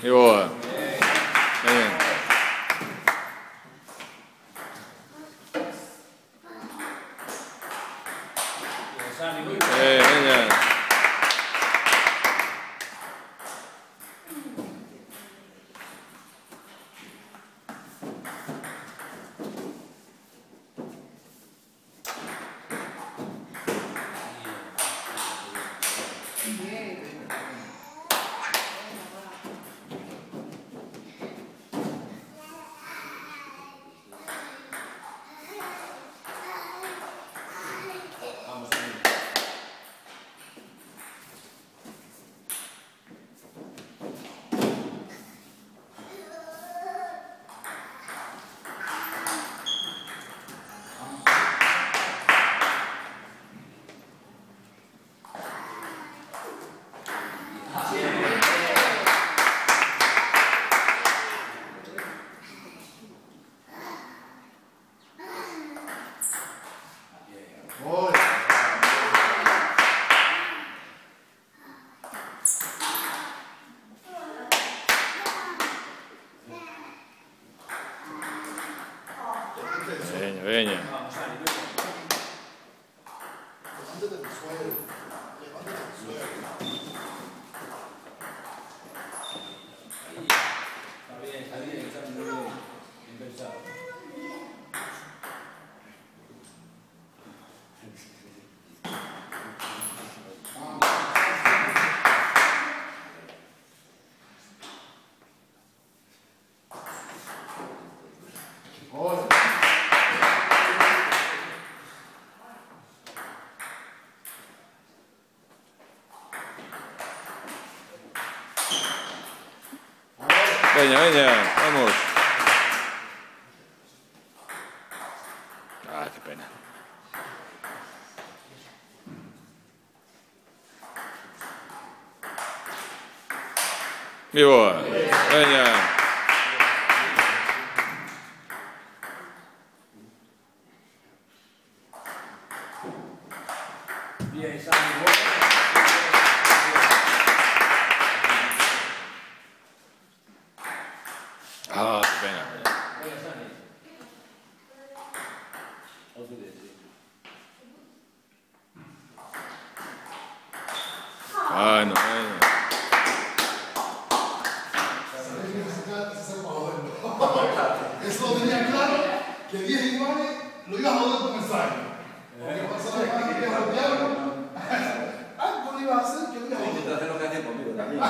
Y boa. Bien. Venga. Venga, venga. Está bien, está muy bien pensado. Venga, venga, vamos. Ah, qué pena. Y boa. Venga. Bien, Sammy. Ah, qué pena. Ah, no, venga. Eso lo tenía claro, que 10 iguales lo iba a joder con el fallo. Porque pasaba más que el diablo. Algo lo iba a hacer que lo iba a joder. Hacer lo que hace conmigo también.